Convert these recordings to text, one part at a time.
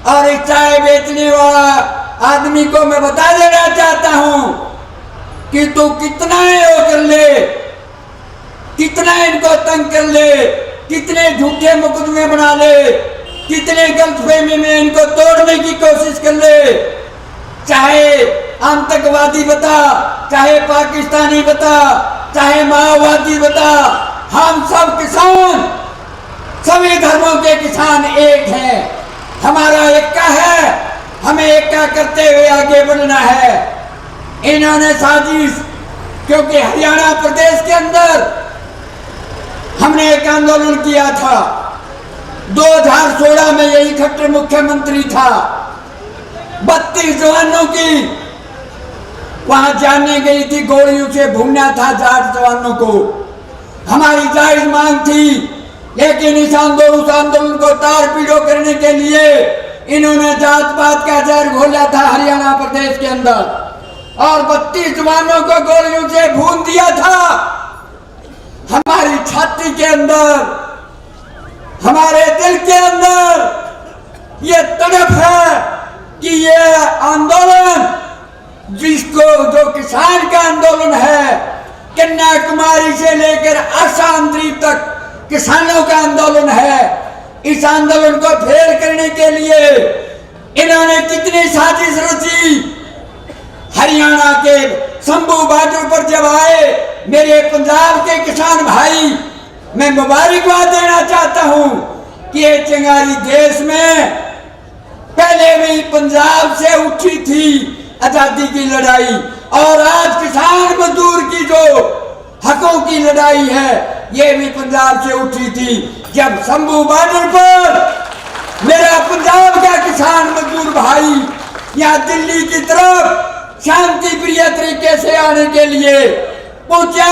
और इस चाय बेचने वाला आदमी को मैं बता देना चाहता हूं कि तू कितना वो कर ले, कितना इनको तंग कर ले, कितने झूठे मुकदमे बना ले, कितने गलतफहमी में इनको तोड़ने की कोशिश कर ले, चाहे आतंकवादी बता, चाहे पाकिस्तानी बता, चाहे माओवादी बता, हम सब किसान, सभी धर्मों के किसान एक हैं। हमारा एकता है, हमें एकता करते हुए आगे बढ़ना है। इन्होंने साजिश, क्योंकि हरियाणा प्रदेश के अंदर हमने एक आंदोलन किया था, 2016 में यही खट्टर मुख्यमंत्री था, 32 जवानों की वहां जानने गई थी, गोलियों से भूनना था 4 जवानों को। हमारी जायज मांग थी, लेकिन इस आंदोलन को तार पीड़ो करने के लिए इन्होंने जात पात का जहर घोला था हरियाणा प्रदेश के अंदर और 32 जवानों को गोलियों से भून दिया था। हमारी छाती के अंदर, हमारे दिल के अंदर ये तड़प है कि ये आंदोलन, जिसको जो किसान का आंदोलन है, कन्याकुमारी से लेकर आसाम द्वीप तक किसानों का आंदोलन है, इस आंदोलन को फेल करने के लिए इन्होंने कितनी साजिश रची। हरियाणा के शंभू बॉर्डर पर जब आए मेरे पंजाब के किसान भाई, मैं मुबारकबाद देना चाहता हूं कि ये चिंगारी देश में पहले भी पंजाब से उठी थी आजादी की लड़ाई, और आज किसान मजदूर की जो हकों की लड़ाई है ये भी पंजाब से उठी थी। जब शंभू बॉर्डर पर मेरा पंजाब का किसान मजदूर भाई यहाँ दिल्ली की तरफ शांति प्रिय तरीके से आने के लिए पहुंचा,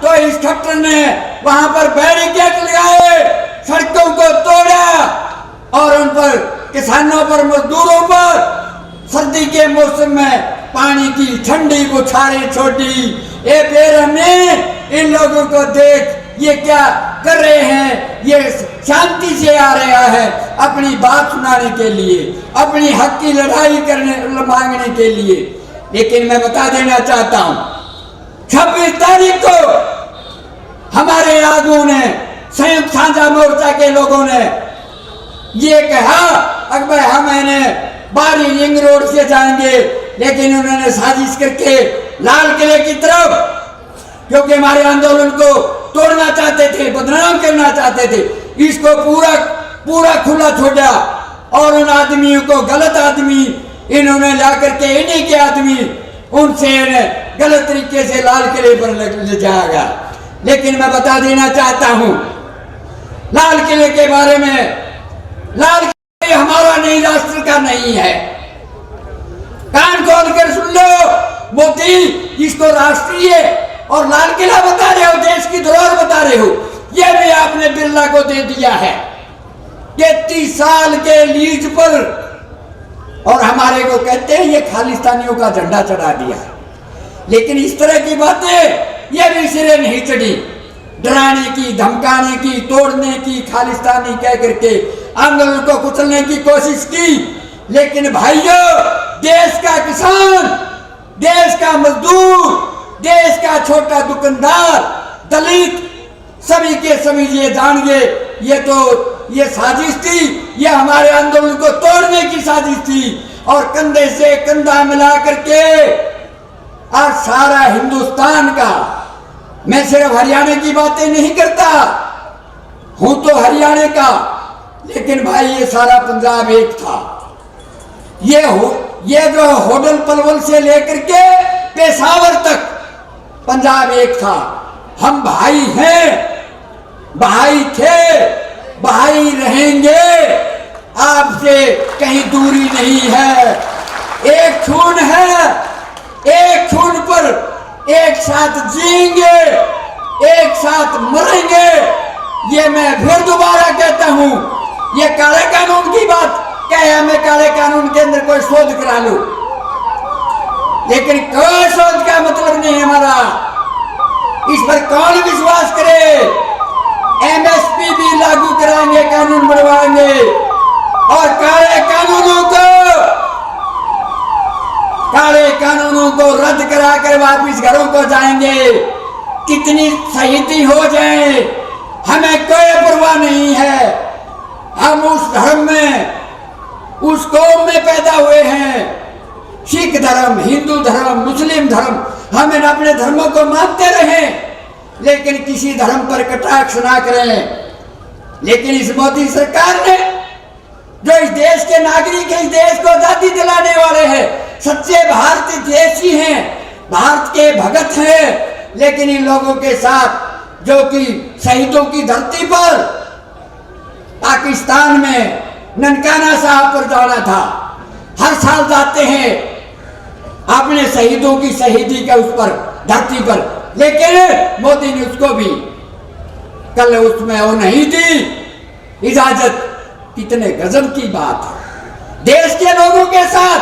तो इस खट्टर ने वहां पर बैरिकेड लगाए, सड़कों को तोड़ा और उन पर किसानों पर, मजदूरों पर सर्दी के मौसम में पानी की ठंडी बौछारें छोड़ी। ये बेरहमी, इन लोगों को देख ये क्या कर रहे हैं, ये शांति से आ रहा है अपनी बात सुनाने के लिए, अपनी हक की लड़ाई करने मांगने के लिए। लेकिन मैं बता देना चाहता हूं, 26 तारीख को हमारे आगू ने, संयुक्त साझा मोर्चा के लोगों ने ये कहा अकबर हम बाहरी रिंग रोड से जाएंगे, लेकिन उन्होंने साजिश करके लाल किले की तरफ, क्योंकि हमारे आंदोलन को तोड़ना चाहते थे, बदनाम करना चाहते थे, इसको पूरा खुला छोड़ा और उन आदमियों को, गलत आदमी इन्होंने ला करके, इन्हीं के आदमी उनसे गलत तरीके से लाल किले पर ले जाएगा। लेकिन मैं बता देना चाहता हूं लाल किले के बारे में, लाल किले हमारा नहीं, राष्ट्र का नहीं है। कान खोल कर सुन लो, मोदी इसको राष्ट्रीय और लाल किला बता रहे हो, देश की धरोहर बता रहे हो, यह भी आपने बिरला को दे दिया है 33 साल के लीज पर, और हमारे को कहते हैं ये खालिस्तानियों का झंडा चढ़ा दिया। लेकिन इस तरह की बातें ये भी सिरे नहीं चढ़ी, डराने की, धमकाने की, तोड़ने की, खालिस्तानी कह करके आंदोलन को कुचलने की कोशिश की। लेकिन भाइयों, देश का किसान, देश का मजदूर, देश का छोटा दुकानदार, दलित, सभी के सभी ये जान गए ये साजिश थी, ये हमारे आंदोलन को तोड़ने की साजिश थी। और कंधे से कंधा मिला करके आज सारा हिंदुस्तान का, मैं सिर्फ हरियाणा की बातें नहीं करता हूं तो हरियाणा का, लेकिन भाई ये सारा पंजाब एक था। ये जो होडल पलवल से लेकर के पेशावर तक पंजाब एक था। हम भाई हैं, भाई थे, भाई रहेंगे, आपसे कहीं दूरी नहीं है। एक खून है, एक खून पर एक साथ जिएंगे, एक साथ मरेंगे। ये मैं फिर दोबारा कहता हूं, ये काले कानून की बात क्या है, हमें काले कानून के अंदर कोई शोध करा लो, लेकिन कोई शोध का मतलब नहीं हमारा। इस पर कौन विश्वास करे? एमएसपी भी लागू कराएंगे, कानून बनवाएंगे और काले कानूनों कानूनों को रद्द कराकर वापिस घरों को जाएंगे, कितनी शहीदी हो जाए हमें कोई परवाह नहीं है। हम उस धर्म में, उस कौम में पैदा हुए हैं। सिख धर्म, हिंदू धर्म, मुस्लिम धर्म, हमें अपने धर्मों को मानते रहें, लेकिन किसी धर्म पर कटाक्ष ना करें। लेकिन इस मोदी सरकार ने, जो इस देश के नागरिक हैं, इस देश को आजादी दिलाने वाले हैं, सच्चे भारतीय देशी हैं, भारत के भगत हैं, लेकिन इन लोगों के साथ जो कि शहीदों की धरती पर पाकिस्तान में ननकाना साहब पर जाना था, हर साल जाते हैं अपने शहीदों की शहीदी का उस पर धरती पर, लेकिन मोदी ने उसको भी कल उसमें वो नहीं दी इजाजत। कितने गजब की बात है। देश के लोगों के साथ,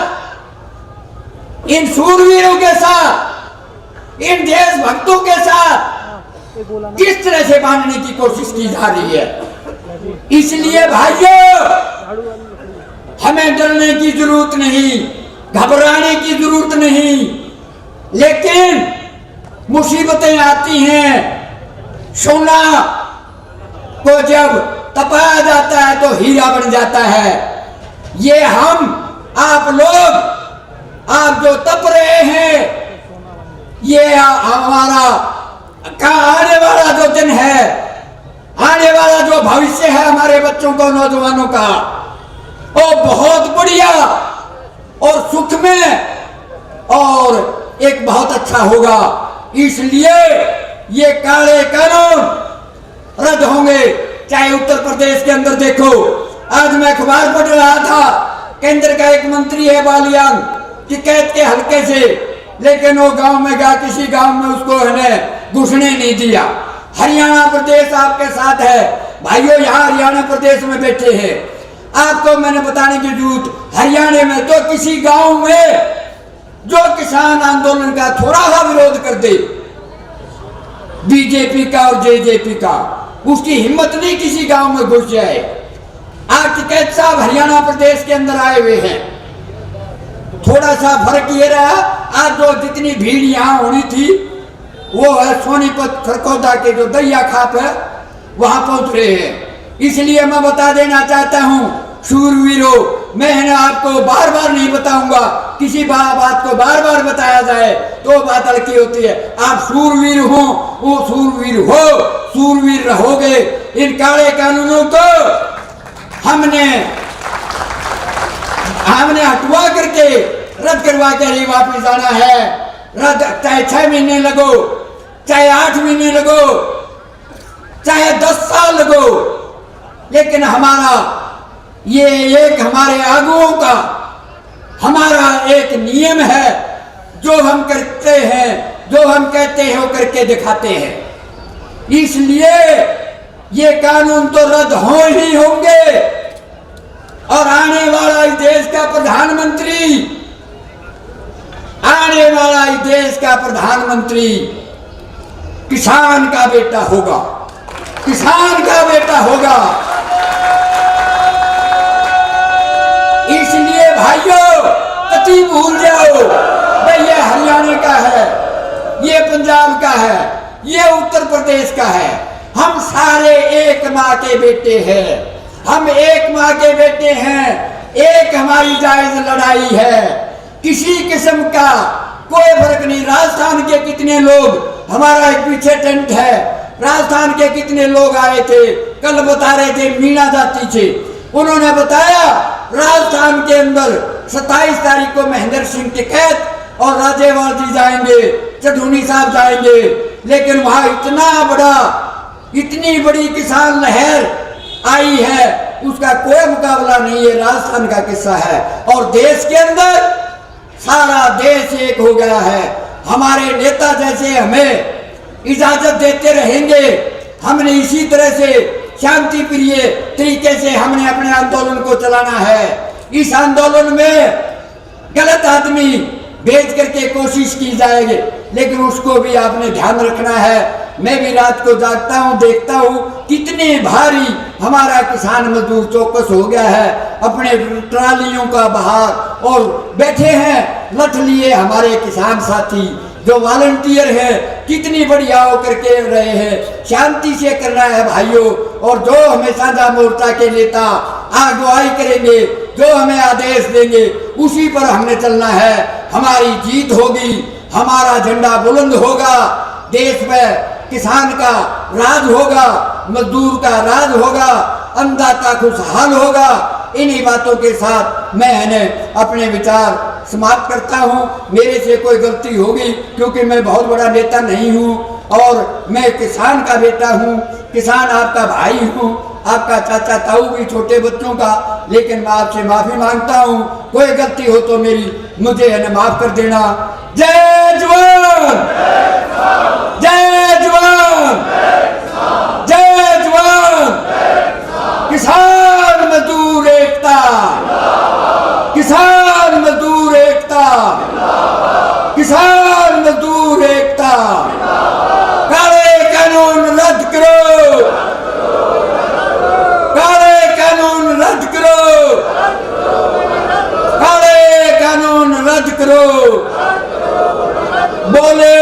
इन शूरवीरों के साथ, इन देशभक्तों के साथ किस तरह से बांधने की कोशिश की जा रही है। इसलिए भाइयों, हमें डरने की जरूरत नहीं, घबराने की जरूरत नहीं, लेकिन मुसीबतें आती हैं। सोना को जब तपाया जाता है तो हीरा बन जाता है। ये हम, आप लोग, आप जो तप रहे हैं, ये हमारा का आने वाला जो दिन है, आने वाला जो भविष्य है हमारे बच्चों को, नौजवानों का, वो बहुत बढ़िया और सुख में और एक बहुत अच्छा होगा। इसलिए ये काले कानून रद्द होंगे। चाहे उत्तर प्रदेश के अंदर देखो, आज मैं अखबार पढ़ रहा था, केंद्र का एक मंत्री है बालियान, टिकैत के हल्के से, लेकिन वो गांव में गया, किसी गांव में उसको घुसने नहीं दिया। हरियाणा प्रदेश आपके साथ है भाइयों, यहाँ हरियाणा प्रदेश में बैठे हैं। आपको मैंने बताने की जरूरत, हरियाणा में तो किसी गांव में जो किसान आंदोलन का थोड़ा सा विरोध कर दे, बीजेपी का और जेजेपी का, उसकी हिम्मत नहीं किसी गांव में घुस जाए। आज टिकैत साहब हरियाणा प्रदेश के अंदर आए हुए हैं। थोड़ा सा फर्क ये रहा, आज जो जितनी भीड़ यहाँ होनी थी वो है सोनीपत खरकौदा के जो दरिया खाप है, वहां पहुंच रहे हैं। इसलिए मैं बता देना चाहता हूं शूरवीरों, मैं आपको बार बार नहीं बताऊंगा, किसी बात को बार बार बताया जाए तो बात हल्की होती है। आप शूरवीर हो, वो शूरवीर हो, शूरवीर रहोगे। इन काले कानूनों को हमने हटवा करके, रद्द करवा कर ही वापिस आना है। रद्द चाहे 6 महीने लगो, चाहे 8 महीने लगो, चाहे 10 साल लगो, लेकिन हमारा ये एक हमारे आगुओं का हमारा एक नियम है, जो हम करते हैं, जो हम कहते हैं वो करके दिखाते हैं। इसलिए ये कानून तो रद्द हो ही होंगे, और आने वाला इस देश का प्रधानमंत्री, आने वाला इस देश का प्रधानमंत्री किसान का बेटा होगा, किसान का बेटा होगा। इसलिए भाइयों, कति भूल जाओ भाई, ये हरियाणा का है, ये पंजाब का है, ये उत्तर प्रदेश का है। हम सारे एक माँ के बेटे हैं, हम एक माँ के बेटे हैं। एक हमारी जायज लड़ाई है, किसी किस्म का कोई फर्क नहीं। राजस्थान के कितने लोग, हमारा एक पीछे टेंट है, राजस्थान के कितने लोग आए थे, कल बता रहे थे, मीणा जाती थे, उन्होंने बताया राजस्थान के अंदर 27 तारीख को महेंद्र सिंह टिकैत और राजेवाल जी जाएंगे, चढ़ूनी साहब जाएंगे, लेकिन वहां इतनी बड़ी किसान लहर आई है, उसका कोई मुकाबला नहीं है। राजस्थान का किस्सा है, और देश के अंदर सारा देश एक हो गया है। हमारे नेता जैसे हमें इजाजत देते रहेंगे, हमने इसी तरह से शांति प्रिय तरीके से हमने अपने आंदोलन को चलाना है। इस आंदोलन में गलत आदमी भेज करके कोशिश की जाएगी, लेकिन उसको भी आपने ध्यान रखना है। मैं भी रात को जागता हूँ, देखता हूँ कितने भारी हमारा किसान मजदूर चौकस हो गया है, अपने ट्रालियों का बाहर और बैठे हैं लठ लिए हमारे किसान साथी जो वॉलंटियर है, कितनी बढ़िया होकर के रहे हैं। शांति से करना है भाइयों, और जो हमें साझा मोर्चा के नेता अगुवाई करेंगे, जो हमें आदेश देंगे, उसी पर हमने चलना है। हमारी जीत होगी, हमारा झंडा बुलंद होगा, देश में किसान का राज होगा, मजदूर का राज होगा, अन्नदाता खुशहाल होगा। इन्हीं बातों के साथ मैं अपने विचार समाप्त करता हूँ। मेरे से कोई गलती होगी क्योंकि मैं बहुत बड़ा नेता नहीं हूँ और मैं किसान का बेटा हूँ, किसान आपका भाई हूँ, आपका चाचा ताऊ भी छोटे बच्चों का, लेकिन मैं आपसे माफी मांगता हूँ। कोई गलती हो तो मुझे माफ कर देना। जय जवान, जय जवान, जय जवान। किसान मजदूर एकता, किसान मजदूर एकता, किसान मजदूर एकता। काले कानून रद्द करो, काले कानून रद्द करो, काले कानून रद्द करो। बोले